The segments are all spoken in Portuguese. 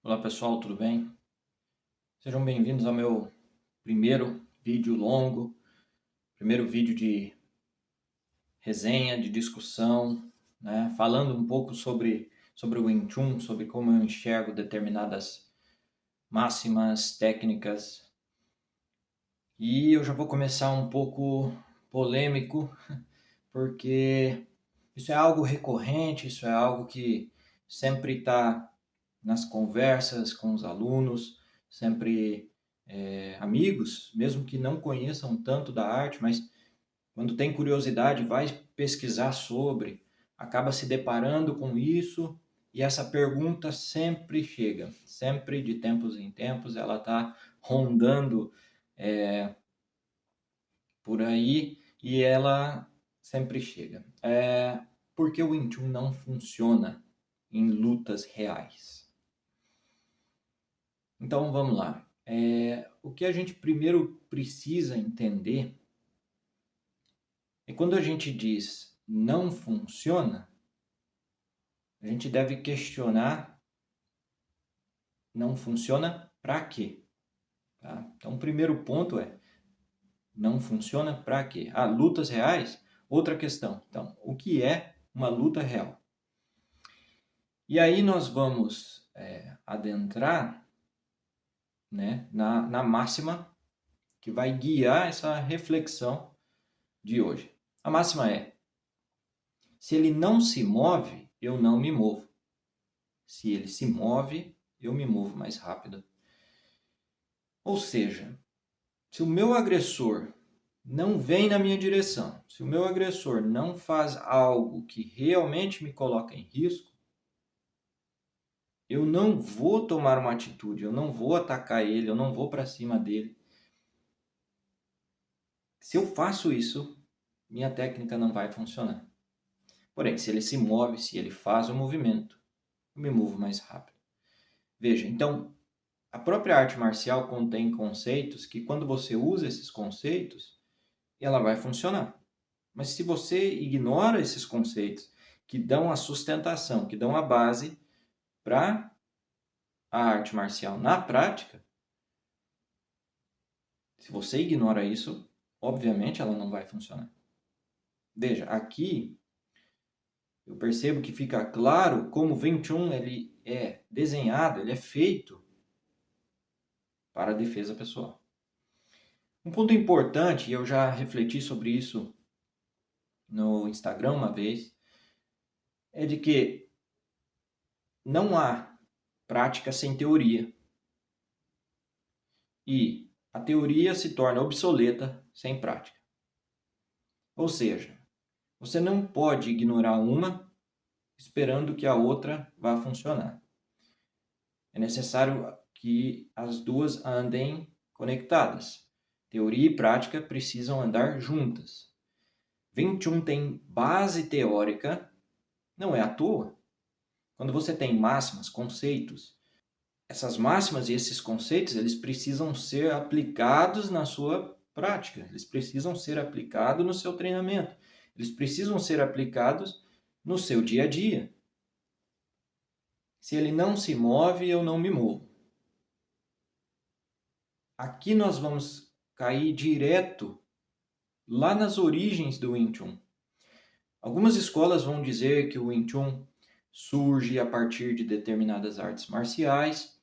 Olá pessoal, tudo bem? Sejam bem-vindos ao meu primeiro vídeo longo, primeiro vídeo de resenha, de discussão, né? Falando um pouco sobre o Wing Chun, sobre como eu enxergo determinadas máximas, técnicas. E eu já vou começar um pouco polêmico, porque isso é algo recorrente, isso é algo que sempre está nas conversas com os alunos, sempre amigos, mesmo que não conheçam tanto da arte, mas quando tem curiosidade, vai pesquisar sobre, acaba se deparando com isso e essa pergunta sempre chega, sempre de tempos em tempos ela está rondando por aí e ela sempre chega. Por que o Wing Chun não funciona em lutas reais? Então vamos lá. O que a gente primeiro precisa entender é quando a gente diz não funciona, a gente deve questionar não funciona para quê? Tá? Então o primeiro ponto é não funciona para quê? Lutas reais? Outra questão. Então, o que é uma luta real? E aí nós vamos adentrar, né, na máxima que vai guiar essa reflexão de hoje. A máxima é: se ele não se move, eu não me movo. Se ele se move, eu me movo mais rápido. Ou seja, se o meu agressor não vem na minha direção, se o meu agressor não faz algo que realmente me coloca em risco, eu não vou tomar uma atitude, eu não vou atacar ele, eu não vou para cima dele. Se eu faço isso, minha técnica não vai funcionar. Porém, se ele se move, se ele faz o movimento, eu me movo mais rápido. Veja, então, a própria arte marcial contém conceitos que, quando você usa esses conceitos, ela vai funcionar. Mas se você ignora esses conceitos que dão a sustentação, que dão a base para a arte marcial na prática, se você ignora isso, obviamente ela não vai funcionar. Veja, aqui eu percebo que fica claro como o Wing Chun ele é desenhado, ele é feito para a defesa pessoal. Um ponto importante, e eu já refleti sobre isso no Instagram uma vez, é de que não há prática sem teoria. E a teoria se torna obsoleta sem prática. Ou seja, você não pode ignorar uma esperando que a outra vá funcionar. É necessário que as duas andem conectadas. Teoria e prática precisam andar juntas. Wing Chun tem base teórica, não é à toa. Quando você tem máximas, conceitos, essas máximas e esses conceitos, eles precisam ser aplicados na sua prática, eles precisam ser aplicados no seu treinamento, eles precisam ser aplicados no seu dia a dia. Se ele não se move, eu não me movo. Aqui nós vamos cair direto lá nas origens do Wing Chun. Algumas escolas vão dizer que o Wing Chun surge a partir de determinadas artes marciais,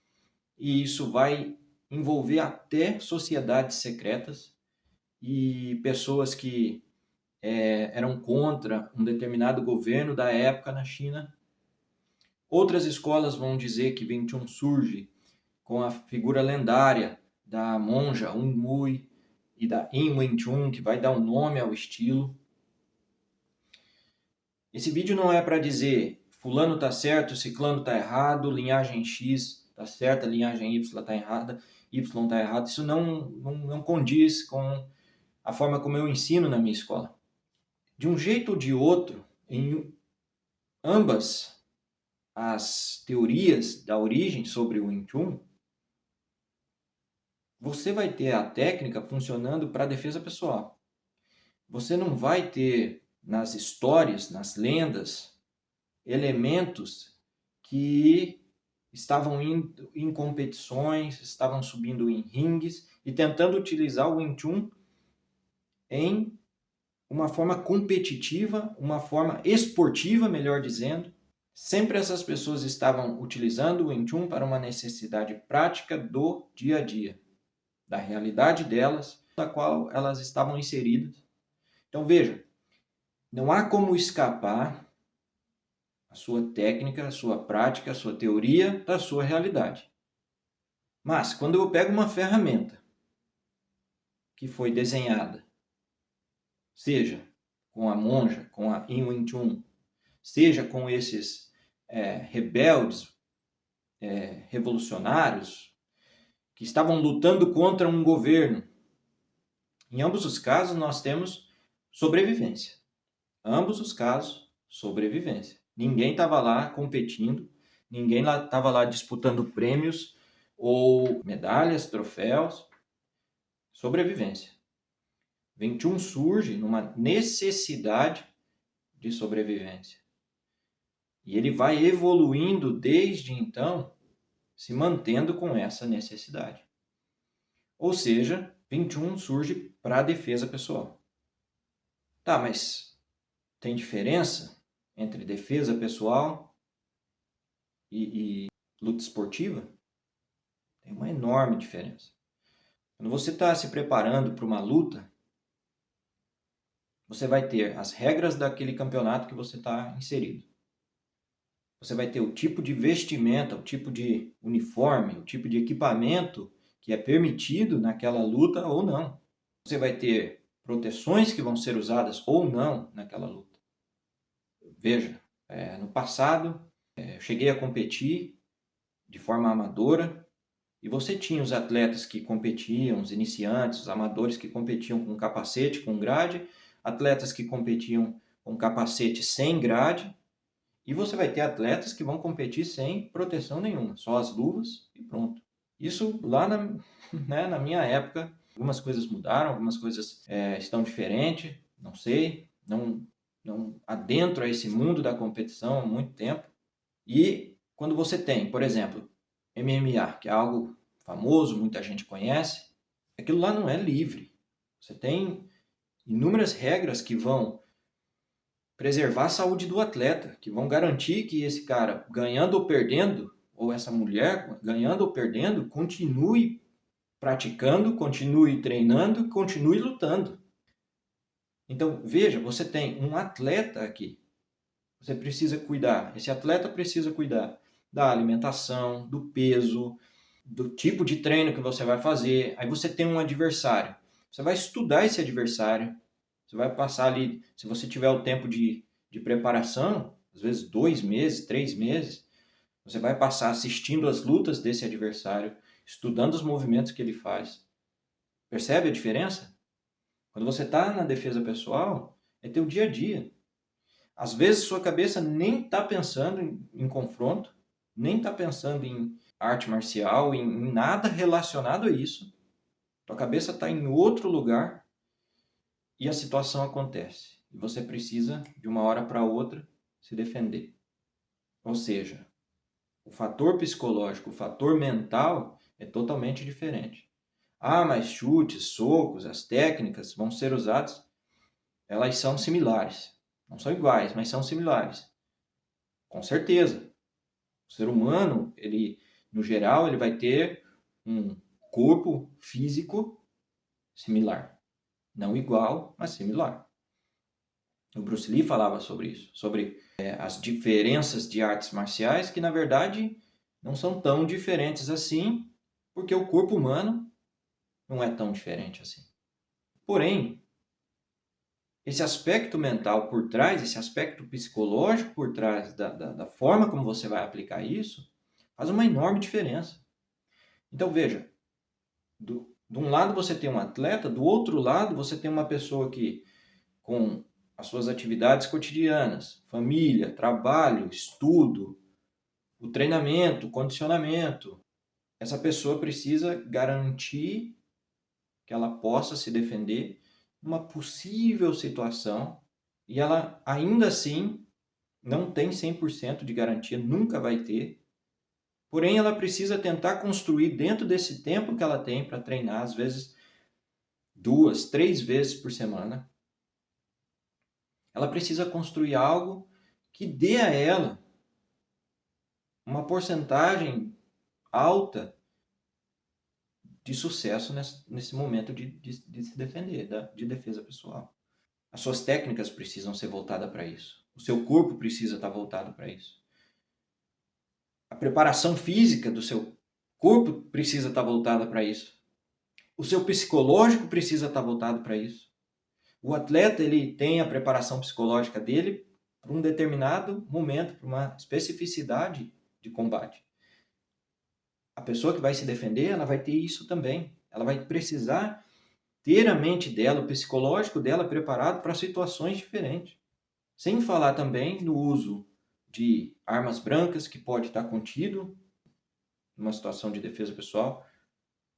e isso vai envolver até sociedades secretas e pessoas que eram contra um determinado governo da época na China. Outras escolas vão dizer que Wing Chun surge com a figura lendária da monja Um Mui e da Yin Wing Chun, que vai dar um nome ao estilo. Esse vídeo não é para dizer fulano está certo, ciclano está errado, linhagem X está certa, linhagem Y está errada, Y está errado. Isso não condiz com a forma como eu ensino na minha escola. De um jeito ou de outro, em ambas as teorias da origem sobre o Wing Chun, você vai ter a técnica funcionando para a defesa pessoal. Você não vai ter nas histórias, nas lendas, elementos que estavam indo em competições, estavam subindo em ringues e tentando utilizar o Wing Chun em uma forma competitiva, uma forma esportiva, melhor dizendo. Sempre essas pessoas estavam utilizando o Wing Chun para uma necessidade prática do dia a dia, da realidade delas, da qual elas estavam inseridas. Então veja, não há como escapar a sua técnica, a sua prática, a sua teoria da sua realidade. Mas quando eu pego uma ferramenta que foi desenhada, seja com a monja, com a Yin Wing Chun, seja com esses rebeldes, revolucionários, que estavam lutando contra um governo, em ambos os casos nós temos sobrevivência. Ambos os casos, sobrevivência. Ninguém estava lá competindo, ninguém estava lá disputando prêmios ou medalhas, troféus. Sobrevivência. Wing Chun surge numa necessidade de sobrevivência. E ele vai evoluindo desde então, se mantendo com essa necessidade. Ou seja, Wing Chun surge para a defesa pessoal. Tá, mas tem diferença entre defesa pessoal e luta esportiva? Tem uma enorme diferença. Quando você está se preparando para uma luta, você vai ter as regras daquele campeonato que você está inserido. Você vai ter o tipo de vestimenta, o tipo de uniforme, o tipo de equipamento que é permitido naquela luta ou não. Você vai ter proteções que vão ser usadas ou não naquela luta. Veja, no passado, eu cheguei a competir de forma amadora e você tinha os atletas que competiam, os iniciantes, os amadores que competiam com capacete, com grade, atletas que competiam com capacete sem grade, e você vai ter atletas que vão competir sem proteção nenhuma, só as luvas e pronto. Isso lá na minha época, algumas coisas mudaram, algumas coisas estão diferentes, não sei, não adentro a esse mundo da competição há muito tempo. E quando você tem, por exemplo, MMA, que é algo famoso, muita gente conhece, aquilo lá não é livre. Você tem inúmeras regras que vão preservar a saúde do atleta, que vão garantir que esse cara, ganhando ou perdendo, ou essa mulher, ganhando ou perdendo, continue praticando, continue treinando, continue lutando. Então, veja, você tem um atleta aqui. Você precisa cuidar, esse atleta precisa cuidar da alimentação, do peso, do tipo de treino que você vai fazer. Aí você tem um adversário. Você vai estudar esse adversário. Você vai passar ali, se você tiver o tempo de preparação, às vezes 2 meses, 3 meses, você vai passar assistindo as lutas desse adversário, estudando os movimentos que ele faz. Percebe a diferença? Quando você está na defesa pessoal, é teu dia a dia. Às vezes sua cabeça nem está pensando em confronto, nem está pensando em arte marcial, em nada relacionado a isso. Tua cabeça está em outro lugar e a situação acontece. E você precisa, de uma hora para outra, se defender. Ou seja, o fator psicológico, o fator mental é totalmente diferente. Ah, mas chutes, socos, as técnicas vão ser usadas, elas são similares. Não são iguais, mas são similares. Com certeza. O ser humano, ele, no geral, ele vai ter um corpo físico similar. Não igual, mas similar. O Bruce Lee falava sobre isso, sobre as diferenças de artes marciais, que na verdade não são tão diferentes assim, porque o corpo humano não é tão diferente assim. Porém, esse aspecto mental por trás, esse aspecto psicológico por trás da forma como você vai aplicar isso, faz uma enorme diferença. Então veja, de um lado você tem um atleta, do outro lado você tem uma pessoa que, com as suas atividades cotidianas, família, trabalho, estudo, o treinamento, o condicionamento, essa pessoa precisa garantir que ela possa se defender numa possível situação e ela ainda assim não tem 100% de garantia, nunca vai ter, Porém, ela precisa tentar construir dentro desse tempo que ela tem para treinar, às vezes 2, 3 vezes por semana. Ela precisa construir algo que dê a ela uma porcentagem alta de sucesso nesse momento de se defender, de defesa pessoal. As suas técnicas precisam ser voltadas para isso. O seu corpo precisa estar voltado para isso. A preparação física do seu corpo precisa estar voltada para isso. O seu psicológico precisa estar voltado para isso. O atleta ele tem a preparação psicológica dele para um determinado momento, para uma especificidade de combate. A pessoa que vai se defender, ela vai ter isso também. Ela vai precisar ter a mente dela, o psicológico dela preparado para situações diferentes. Sem falar também no uso de armas brancas, que pode estar contido numa situação de defesa pessoal,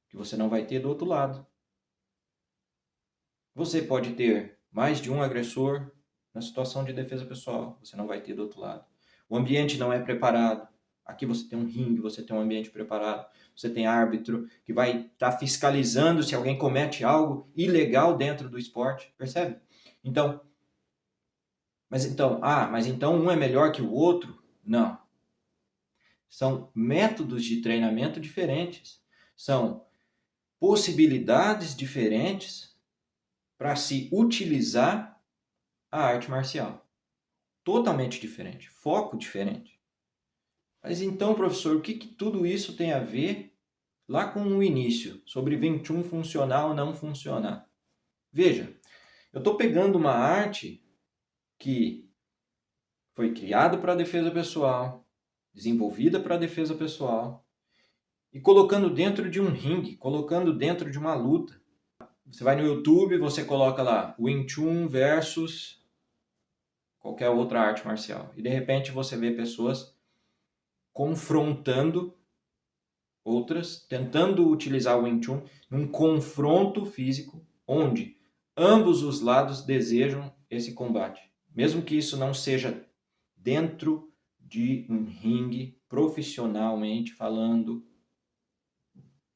que você não vai ter do outro lado. Você pode ter mais de um agressor na situação de defesa pessoal, você não vai ter do outro lado. O ambiente não é preparado. Aqui você tem um ringue, você tem um ambiente preparado, você tem árbitro que vai estar fiscalizando se alguém comete algo ilegal dentro do esporte, percebe? Mas então um é melhor que o outro? Não. São métodos de treinamento diferentes, são possibilidades diferentes para se utilizar a arte marcial. Totalmente diferente, foco diferente. Mas então, professor, o que tudo isso tem a ver lá com o início, sobre Wing Chun funcionar ou não funcionar? Veja, eu estou pegando uma arte que foi criada para a defesa pessoal, desenvolvida para a defesa pessoal, e colocando dentro de um ringue, colocando dentro de uma luta. Você vai no YouTube, você coloca lá Wing Chun versus qualquer outra arte marcial. E de repente você vê pessoas confrontando outras, tentando utilizar o Wing Chun num confronto físico, onde ambos os lados desejam esse combate. Mesmo que isso não seja dentro de um ringue, profissionalmente falando.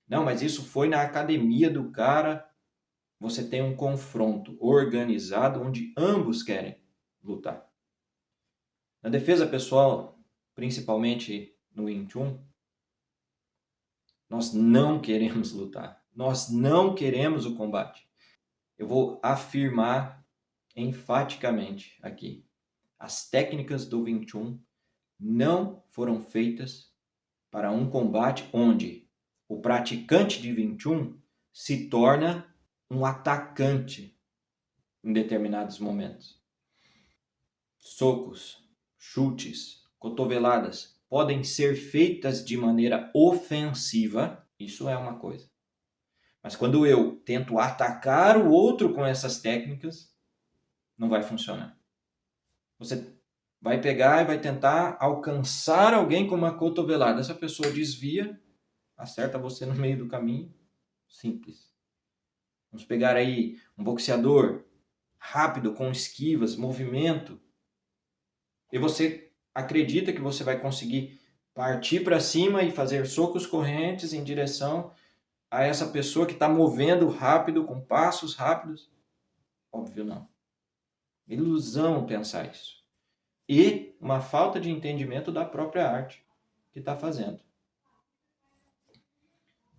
Não, mas isso foi na academia do cara. Você tem um confronto organizado onde ambos querem lutar. Na defesa pessoal, principalmente no Wing Chun, nós não queremos lutar. Nós não queremos o combate. Eu vou afirmar enfaticamente aqui. As técnicas do Wing Chun não foram feitas para um combate onde o praticante de Wing Chun se torna um atacante em determinados momentos. Socos, chutes, cotoveladas podem ser feitas de maneira ofensiva, isso é uma coisa. Mas quando eu tento atacar o outro com essas técnicas, não vai funcionar. Você vai pegar e vai tentar alcançar alguém com uma cotovelada. Essa pessoa desvia, acerta você no meio do caminho. Simples. Vamos pegar aí um boxeador rápido, com esquivas, movimento. E você acredita que você vai conseguir partir para cima e fazer socos correntes em direção a essa pessoa que está movendo rápido, com passos rápidos? Óbvio não. Ilusão pensar isso. E uma falta de entendimento da própria arte que está fazendo.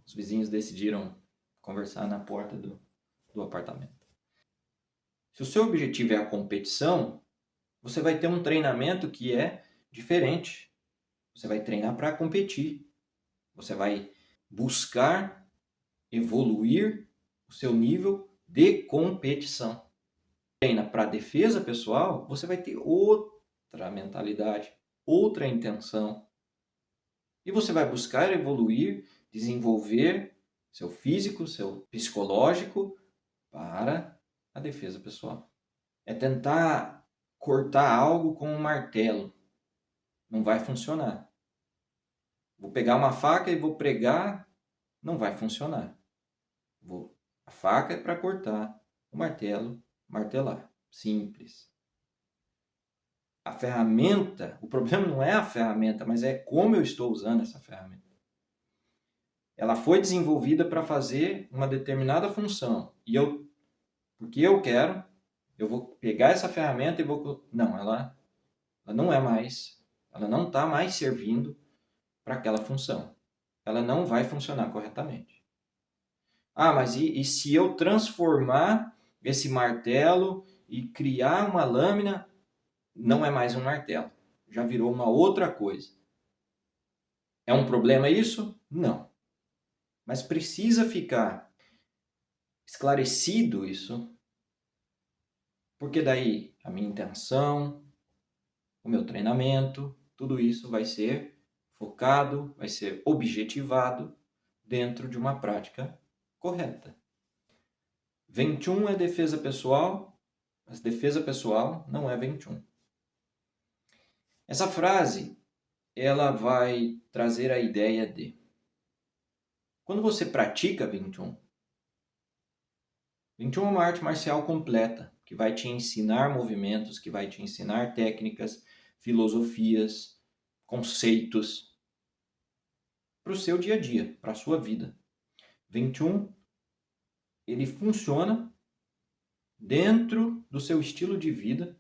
Os vizinhos decidiram conversar na porta do apartamento. Se o seu objetivo é a competição, você vai ter um treinamento que é diferente. Você vai treinar para competir. Você vai buscar evoluir o seu nível de competição. Treina para defesa pessoal, você vai ter outra mentalidade, outra intenção. E você vai buscar evoluir, desenvolver seu físico, seu psicológico para a defesa pessoal. É tentar cortar algo com um martelo. Não vai funcionar. Vou pegar uma faca e vou pregar, não vai funcionar. A faca é para cortar, o martelo, martelar. Simples. a ferramenta, o problema não é a ferramenta, mas é como eu estou usando essa ferramenta. Ela foi desenvolvida para fazer uma determinada função. E porque eu quero, eu vou pegar essa ferramenta e vou... Não, ela não é mais, ela não está mais servindo para aquela função. Ela não vai funcionar corretamente. Ah, mas e se eu transformar esse martelo e criar uma lâmina? Não é mais um martelo. Já virou uma outra coisa. É um problema isso? Não. Mas precisa ficar esclarecido isso, porque daí a minha intenção, o meu treinamento, tudo isso vai ser focado, vai ser objetivado dentro de uma prática correta. 21 é defesa pessoal, mas defesa pessoal não é 21. Essa frase, ela vai trazer a ideia de quando você pratica 21 é uma arte marcial completa, que vai te ensinar movimentos, que vai te ensinar técnicas, filosofias, conceitos para o seu dia a dia, para a sua vida. 21, ele funciona dentro do seu estilo de vida,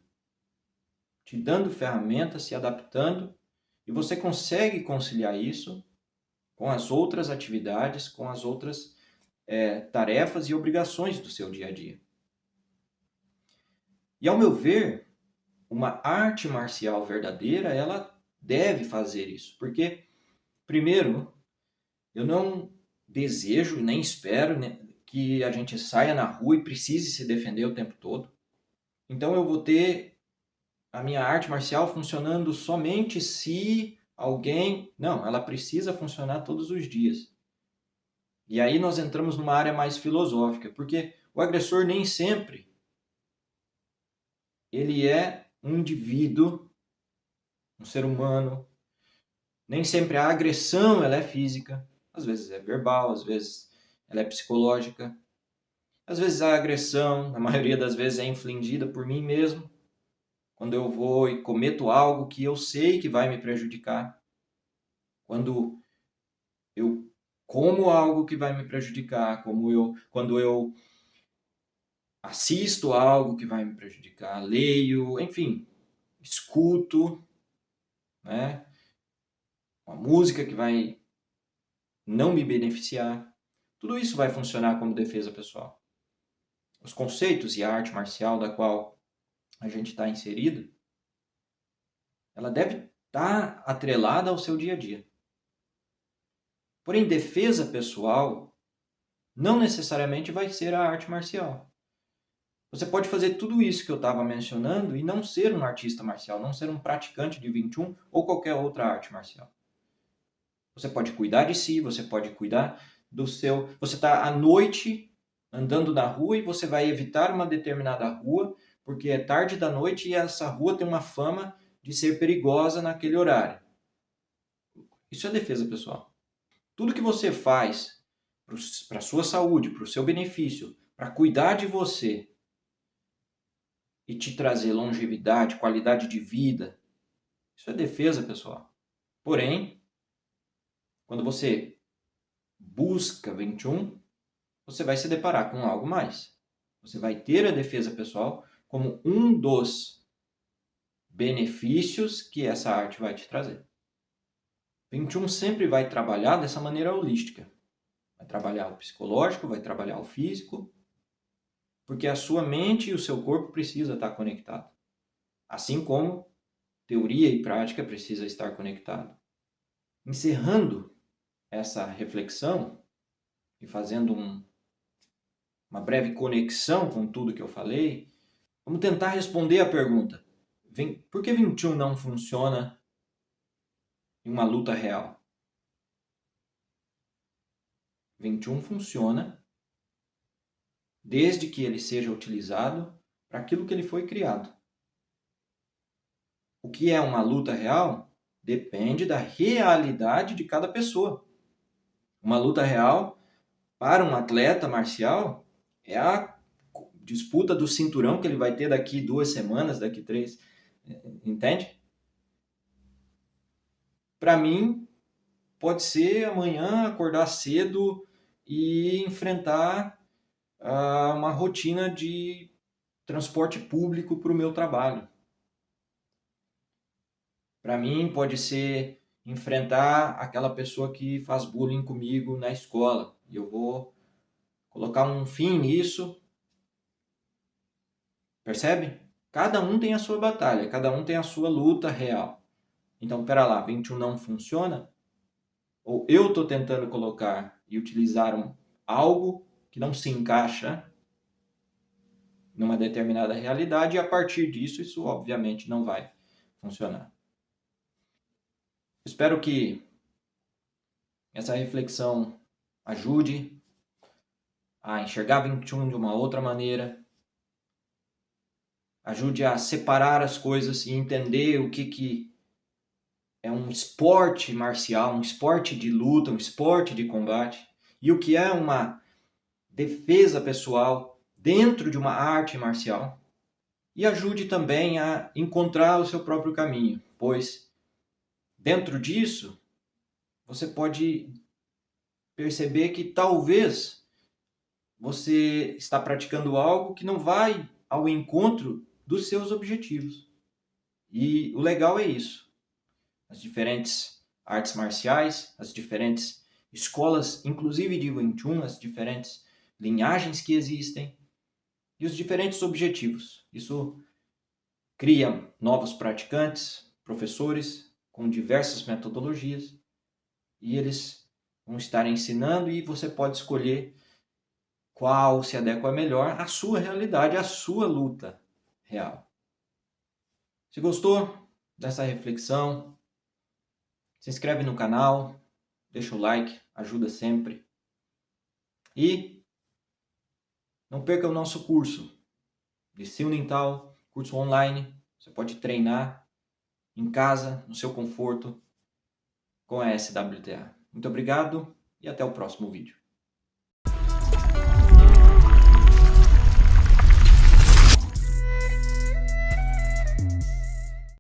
te dando ferramentas, se adaptando, e você consegue conciliar isso com as outras atividades, com as outras tarefas e obrigações do seu dia a dia. E ao meu ver, uma arte marcial verdadeira, ela deve fazer isso. Porque, primeiro, eu não desejo nem espero que a gente saia na rua e precise se defender o tempo todo. Então eu vou ter a minha arte marcial funcionando somente se alguém... Não, ela precisa funcionar todos os dias. E aí nós entramos numa área mais filosófica, porque o agressor nem sempre ele é um indivíduo, um ser humano. Nem sempre a agressão ela é física, às vezes é verbal, às vezes ela é psicológica. Às vezes a agressão, na maioria das vezes, é infligida por mim mesmo, quando eu vou e cometo algo que eu sei que vai me prejudicar. Quando eu como algo que vai me prejudicar, quando eu assisto algo que vai me prejudicar, leio, enfim, escuto, né? Uma música que vai não me beneficiar. Tudo isso vai funcionar como defesa pessoal. Os conceitos e a arte marcial da qual a gente está inserido, ela deve estar atrelada ao seu dia a dia. Porém, defesa pessoal não necessariamente vai ser a arte marcial. Você pode fazer tudo isso que eu estava mencionando e não ser um artista marcial, não ser um praticante de 21 ou qualquer outra arte marcial. Você pode cuidar de si, você pode cuidar do seu... Você está à noite andando na rua e você vai evitar uma determinada rua porque é tarde da noite e essa rua tem uma fama de ser perigosa naquele horário. Isso é defesa pessoal. Tudo que você faz para a sua saúde, para o seu benefício, para cuidar de você e te trazer longevidade, qualidade de vida, isso é defesa pessoal. Porém, quando você busca 21, você vai se deparar com algo mais. Você vai ter a defesa pessoal como um dos benefícios que essa arte vai te trazer. 21 sempre vai trabalhar dessa maneira holística. Vai trabalhar o psicológico, vai trabalhar o físico, porque a sua mente e o seu corpo precisam estar conectados. Assim como teoria e prática precisam estar conectados. Encerrando essa reflexão e fazendo uma breve conexão com tudo que eu falei, vamos tentar responder a pergunta: por que 21 não funciona em uma luta real? 21 funciona desde que ele seja utilizado para aquilo que ele foi criado. O que é uma luta real depende da realidade de cada pessoa. Uma luta real, para um atleta marcial, é a disputa do cinturão que ele vai ter daqui 2 semanas, daqui 3. Entende? Para mim, pode ser amanhã acordar cedo e enfrentar uma rotina de transporte público para o meu trabalho. Para mim, pode ser enfrentar aquela pessoa que faz bullying comigo na escola. E eu vou colocar um fim nisso. Percebe? Cada um tem a sua batalha, cada um tem a sua luta real. Então, pera lá, 21 não funciona? Ou eu estou tentando colocar e utilizar algo que não se encaixa numa determinada realidade e a partir disso isso obviamente não vai funcionar. Espero que essa reflexão ajude a enxergar 21 de uma outra maneira, ajude a separar as coisas e entender o que é um esporte marcial, um esporte de luta, um esporte de combate, e o que é uma defesa pessoal dentro de uma arte marcial. E ajude também a encontrar o seu próprio caminho, pois dentro disso você pode perceber que talvez você está praticando algo que não vai ao encontro dos seus objetivos. E o legal é isso. As diferentes artes marciais, as diferentes escolas, inclusive de Wing Chun, as diferentes linhagens que existem e os diferentes objetivos. Isso cria novos praticantes, professores com diversas metodologias e eles vão estar ensinando e você pode escolher qual se adequa melhor à sua realidade, à sua luta real. Se gostou dessa reflexão, se inscreve no canal, deixa o like, ajuda sempre. E não perca o nosso curso de Sildental, curso online. Você pode treinar em casa, no seu conforto, com a SWTA. Muito obrigado e até o próximo vídeo.